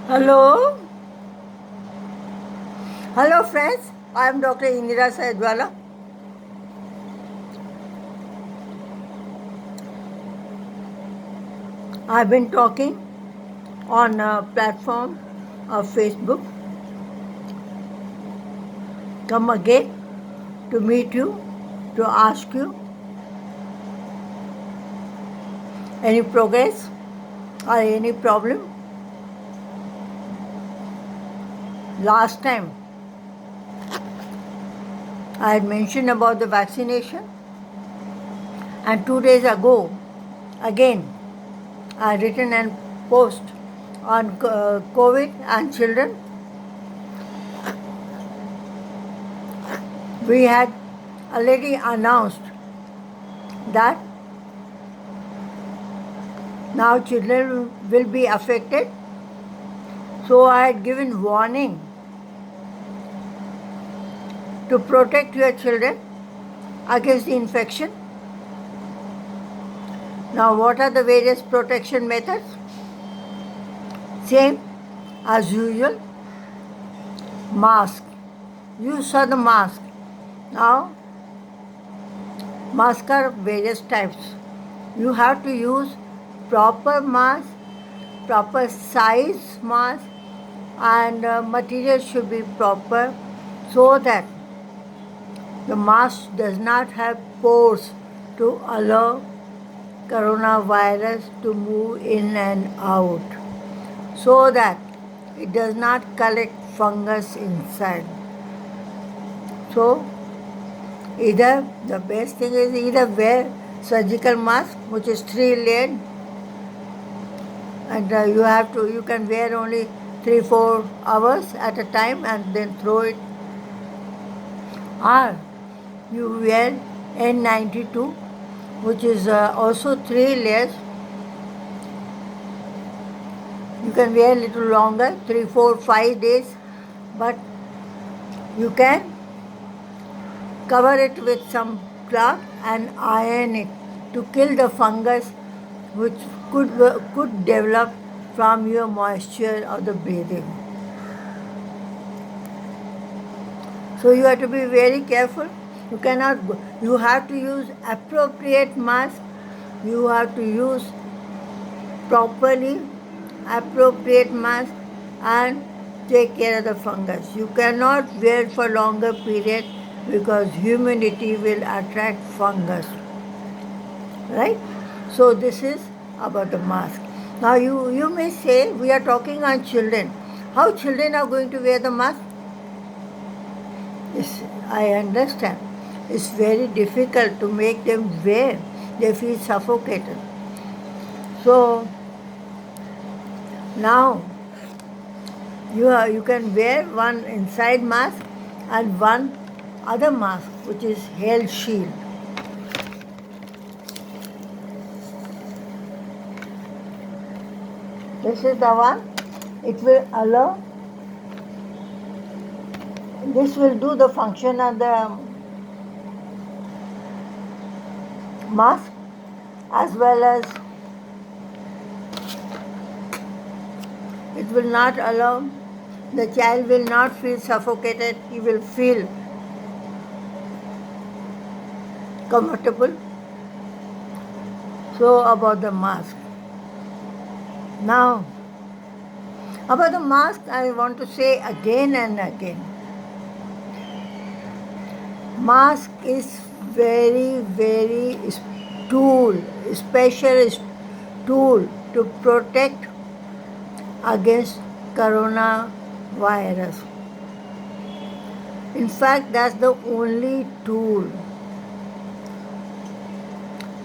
Hello, hello friends. I am Dr. Indira Saidwala. I've been talking on a platform of Facebook. Come again to meet you, to ask you any progress or any problem. Last time I had mentioned about the vaccination, and 2 days ago, again, I had written and post on COVID and children. We had already announced that now children will be affected. So I had given warning to protect your children against the infection. Now what are the various protection methods? Same as usual. Mask. You saw the mask. Now masks are various types. You have to use proper mask, proper size mask, and material should be proper so that the mask does not have pores to allow coronavirus to move in and out, so that it does not collect fungus inside. So either the best thing is either wear surgical mask, which is 3 layered, and you can wear only 3-4 hours at a time and then throw it, or you wear N92, which is also 3 layers. You can wear a little longer, 3, 4, 5 days, but you can cover it with some cloth and iron it to kill the fungus which could develop from your moisture or the breathing. So you have to be very careful. You have to use appropriate mask. You have to use properly appropriate mask and take care of the fungus. You cannot wear for longer period because humidity will attract fungus. Right? So this is about the mask. Now you may say we are talking on children. How children are going to wear the mask? Yes, I understand. It's very difficult to make them wear. They feel suffocated. So now you can wear one inside mask and one other mask, which is health shield. This is the one. It will allow. This will do the function of the mask as well as it will not allow, the child will not feel suffocated, he will feel comfortable. So about the mask. Now, about the mask, I want to say again and again. Mask is very, very special tool to protect against coronavirus. In fact, that's the only tool.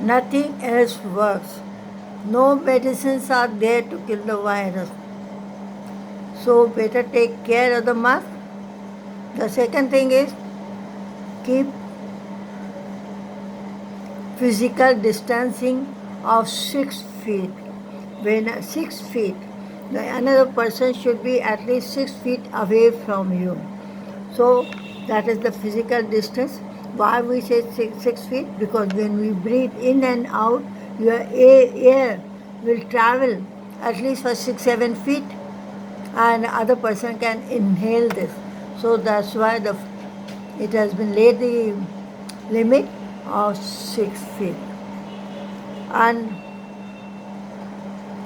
Nothing else works. No medicines are there to kill the virus. So better take care of the mask. The second thing is keep physical distancing of 6 feet. When 6 feet, another person should be at least 6 feet away from you. So that is the physical distance. Why we say 6 feet? Because when we breathe in and out, your air will travel at least for 6-7 feet. and other person can inhale this. So that's why it has been laid the limit of 6 feet. And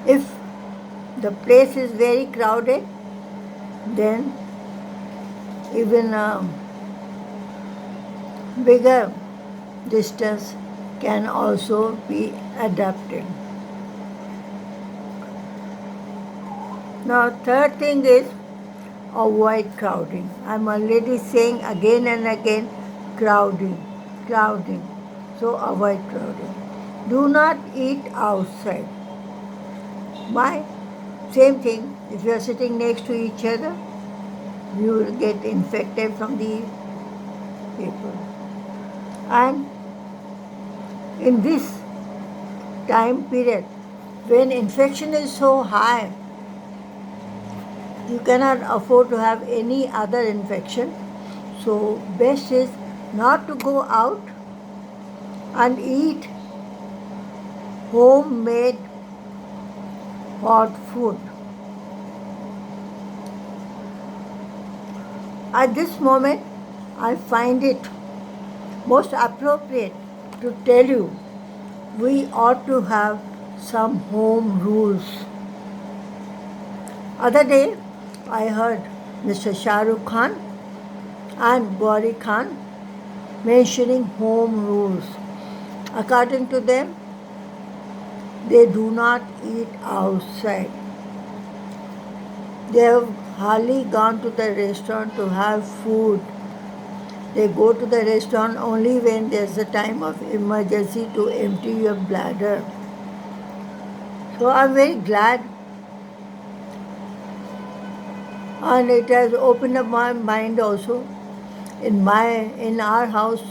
if the place is very crowded, then even a bigger distance can also be adapted. Now, third thing is avoid crowding. I'm already saying again and again crowding, crowding. So avoid crowding. Do not eat outside. Why? Same thing. If you are sitting next to each other, you will get infected from the people. And in this time period, when infection is so high, you cannot afford to have any other infection. So best is not to go out and eat homemade hot food. At this moment, I find it most appropriate to tell you we ought to have some home rules. Other day, I heard Mr. Shah Rukh Khan and Gauri Khan mentioning home rules. According to them, they do not eat outside. They have hardly gone to the restaurant to have food. They go to the restaurant only when there's a time of emergency to empty your bladder. So I'm very glad, and it has opened up my mind also. In our house,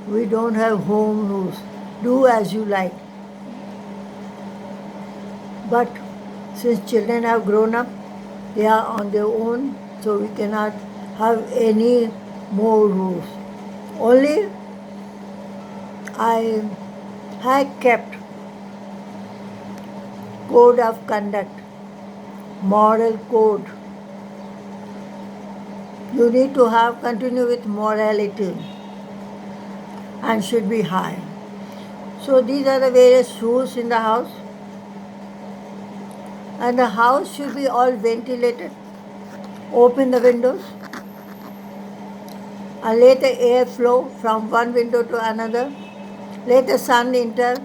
we don't have home rules. Do as you like. But since children have grown up, they are on their own, so we cannot have any more rules. Only I had kept code of conduct, moral code. You need to continue with morality and should be high. So these are the various rules in the house. And the house should be all ventilated. Open the windows and let the air flow from one window to another. Let the sun enter.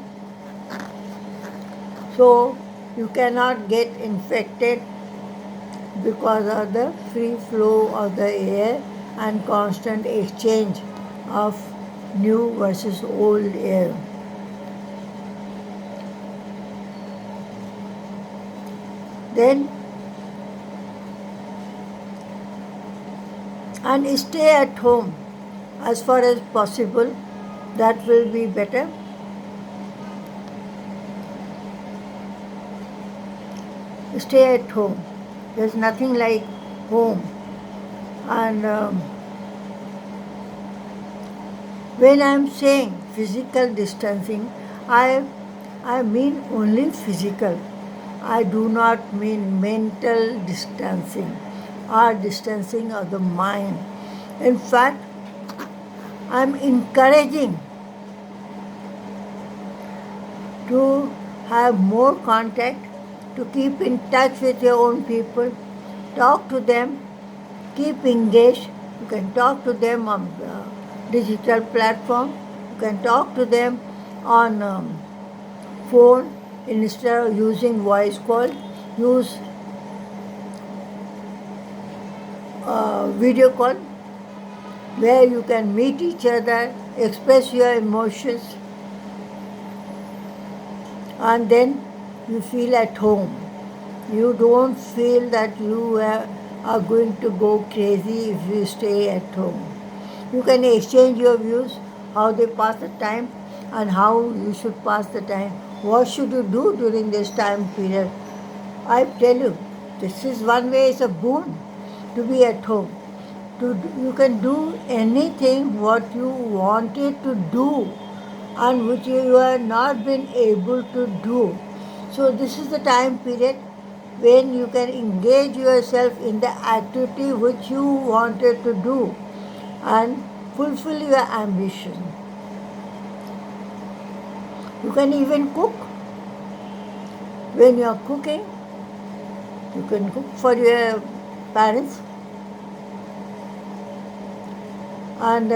So you cannot get infected because of the free flow of the air and constant exchange of new versus old air. Then, and stay at home as far as possible. That will be better. Stay at home. There's nothing like home. And when I'm saying physical distancing, I mean only physical. I do not mean mental distancing or distancing of the mind. In fact, I'm encouraging to have more contact, to keep in touch with your own people, talk to them, keep engaged. You can talk to them on digital platform. You can talk to them on phone instead of using voice call. Use video call where you can meet each other, express your emotions, and then you feel at home. You don't feel that you are going to go crazy if you stay at home. You can exchange your views, how they pass the time and how you should pass the time. What should you do during this time period? I tell you, this is one way, it's a boon to be at home. You can do anything what you wanted to do and which you have not been able to do. So this is the time period when you can engage yourself in the activity which you wanted to do and fulfill your ambition. You can even cook. When you are cooking, you can cook for your parents, and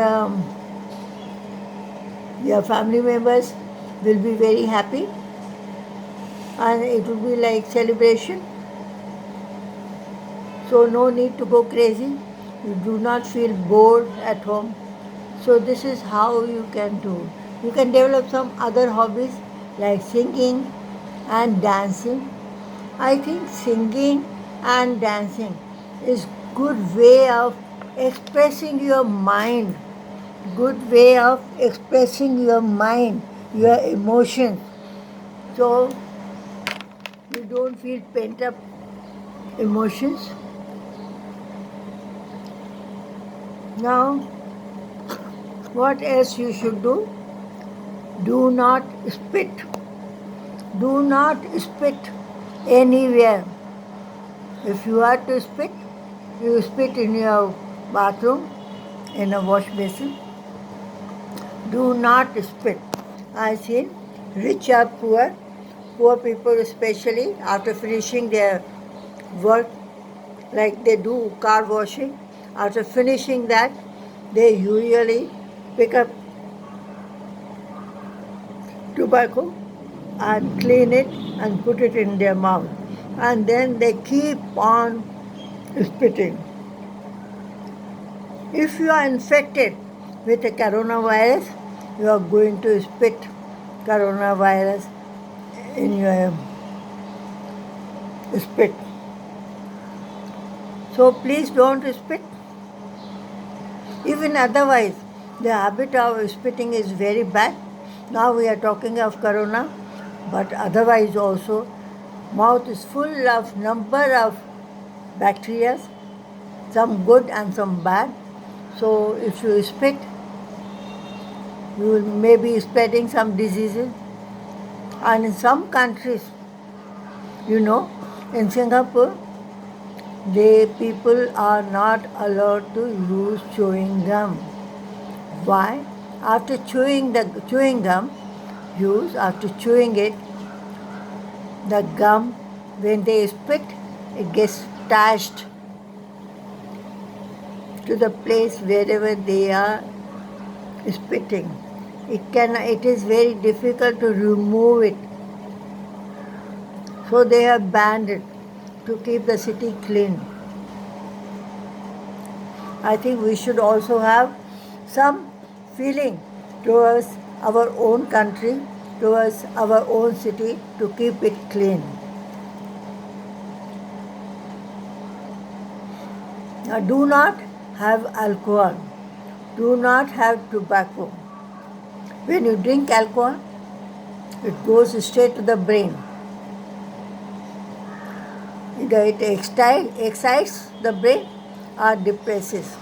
your family members will be very happy, and it will be like celebration. So no need to go crazy. You do not feel bored at home. So this is how you can do. You can develop some other hobbies like singing and dancing. I think singing and dancing is good way of expressing your mind, good way of expressing your mind, your emotions. So you don't feel pent up emotions. Now, what else you should do? Do not spit. Do not spit anywhere. If you are to spit, you spit in your bathroom, in a wash basin. Do not spit. I see rich or poor, poor people especially after finishing their work, like they do car washing, after finishing that, they usually pick up tobacco and clean it and put it in their mouth. And then they keep on spitting. If you are infected with a coronavirus, you are going to spit coronavirus in your spit. So please don't spit. Even otherwise, the habit of spitting is very bad. Now we are talking of corona, but otherwise also, mouth is full of number of bacteria, some good and some bad. So if you spit, you will maybe spreading some diseases. And in some countries, in Singapore, the people are not allowed to use chewing gum. Why? After chewing gum, after chewing it, the gum, when they spit, it gets attached to the place wherever they are spitting. It is very difficult to remove it. So they have banned it to keep the city clean. I think we should also have some feeling towards our own country, towards our own city, to keep it clean. Now, do not have alcohol. Do not have tobacco. When you drink alcohol, it goes straight to the brain. Either it excites the brain or depresses.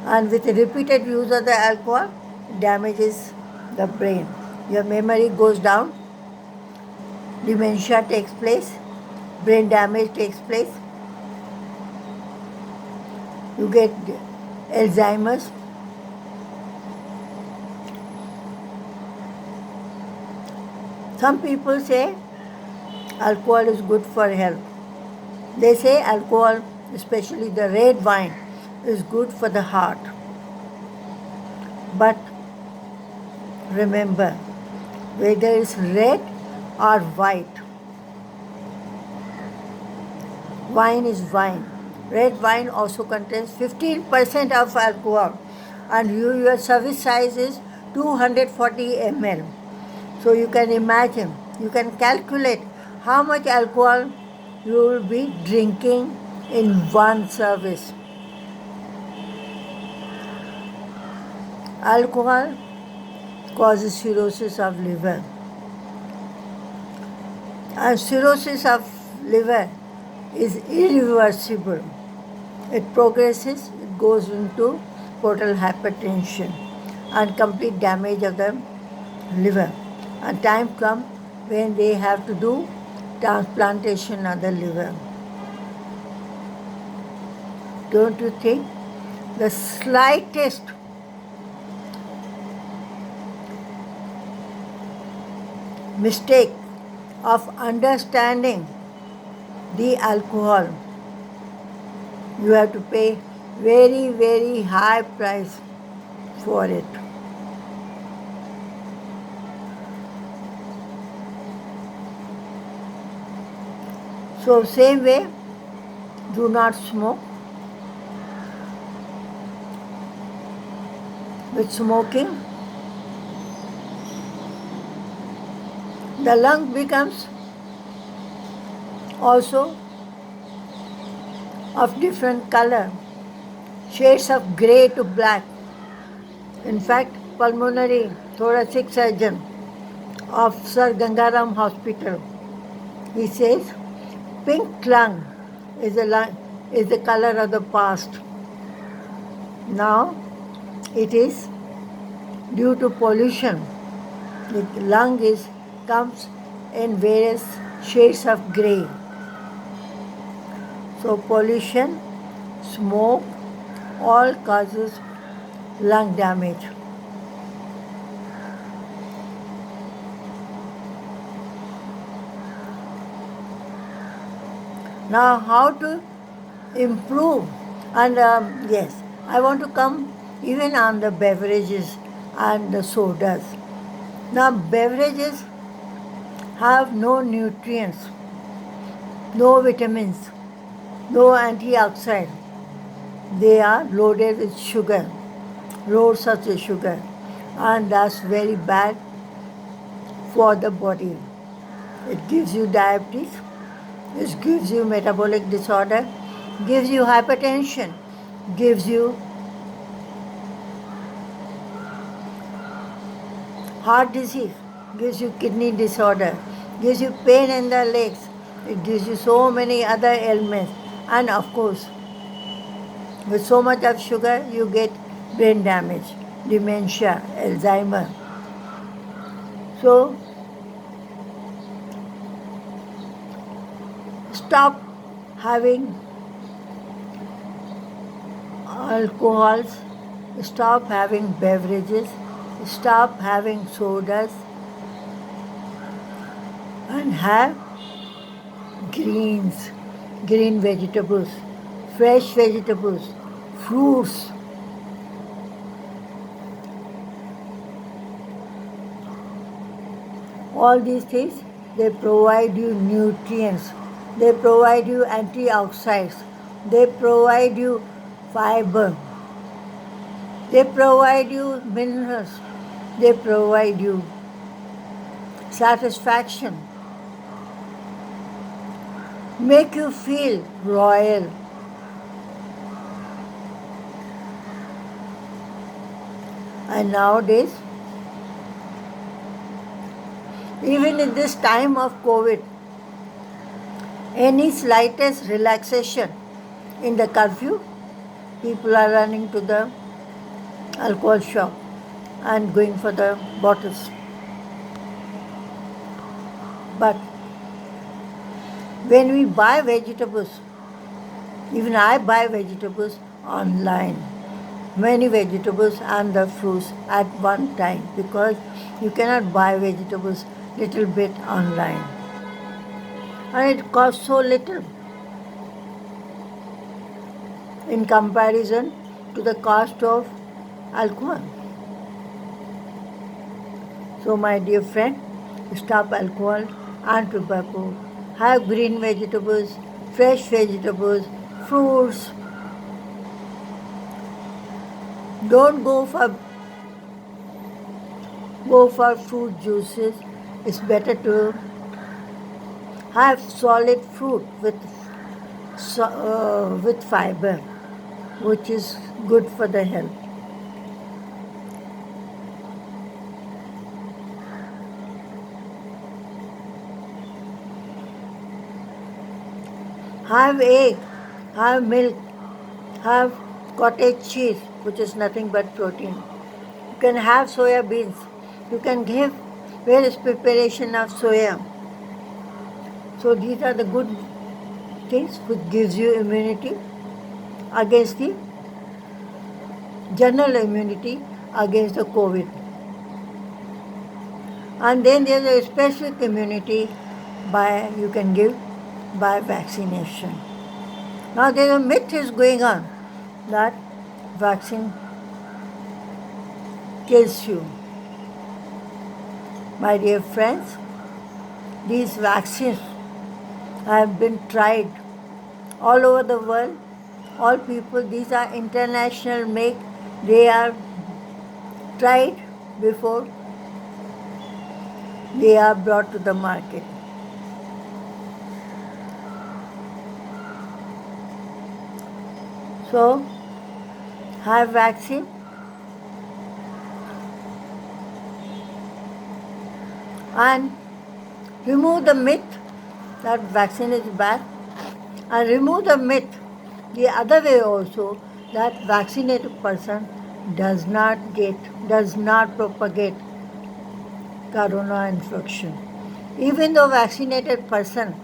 And with repeated use of the alcohol, it damages the brain. Your memory goes down, dementia takes place, brain damage takes place, you get Alzheimer's. Some people say alcohol is good for health. They say alcohol, especially the red wine, is good for the heart. But remember, whether it's red or white, wine is wine. Red wine also contains 15% of alcohol, and your service size is 240 ml. So you can imagine, you can calculate how much alcohol you will be drinking in one service. Alcohol causes cirrhosis of liver. And cirrhosis of liver is irreversible. It progresses, it goes into portal hypertension and complete damage of the liver. And time comes when they have to do transplantation of the liver. Don't you think the slightest mistake of understanding the alcohol, you have to pay very, very high price for it. So same way, do not smoke. With smoking, the lung becomes also of different color, shades of grey to black. In fact, pulmonary thoracic surgeon of Sir Gangaram Hospital, he says, pink lung is the color of the past. Now, it is due to pollution. The lung comes in various shades of grey. So pollution, smoke, all causes lung damage. Now, how to improve? And yes, I want to come even on the beverages and the sodas. Now, beverages have no nutrients, no vitamins, no antioxidant. They are loaded with sugar, loads of the sugar, and that's very bad for the body. It gives you diabetes, it gives you metabolic disorder, gives you hypertension, gives you heart disease, gives you kidney disorder, gives you pain in the legs, it gives you so many other ailments. And of course, with so much of sugar, you get brain damage, dementia, Alzheimer. So, stop having alcohols, stop having beverages, stop having sodas, and have greens, green vegetables, fresh vegetables, fruits. All these things, they provide you nutrients, they provide you antioxidants, they provide you fiber, they provide you minerals, they provide you satisfaction, make you feel royal. And nowadays, even in this time of COVID, any slightest relaxation in the curfew, people are running to the alcohol shop and going for the bottles. But when we buy vegetables, even I buy vegetables online, many vegetables and the fruits at one time, because you cannot buy vegetables little bit online. And it costs so little in comparison to the cost of alcohol. So my dear friend, stop alcohol and tobacco. Have green vegetables, fresh vegetables, fruits. Don't go for fruit juices. It's better to have solid fruit with fiber, which is good for the health. Have egg, have milk, have cottage cheese, which is nothing but protein. You can have soya beans. You can Where is preparation of soya? So these are the good things which gives you immunity against the general immunity against the COVID. And then there is a specific immunity by you can give by vaccination. Now there is a myth is going on that vaccine kills you. My dear friends, these vaccines have been tried all over the world. All people, these are international make. They are tried before they are brought to the market. So, have vaccine and remove the myth that vaccine is bad, and remove the myth the other way also that vaccinated person does not propagate corona infection. Even though vaccinated person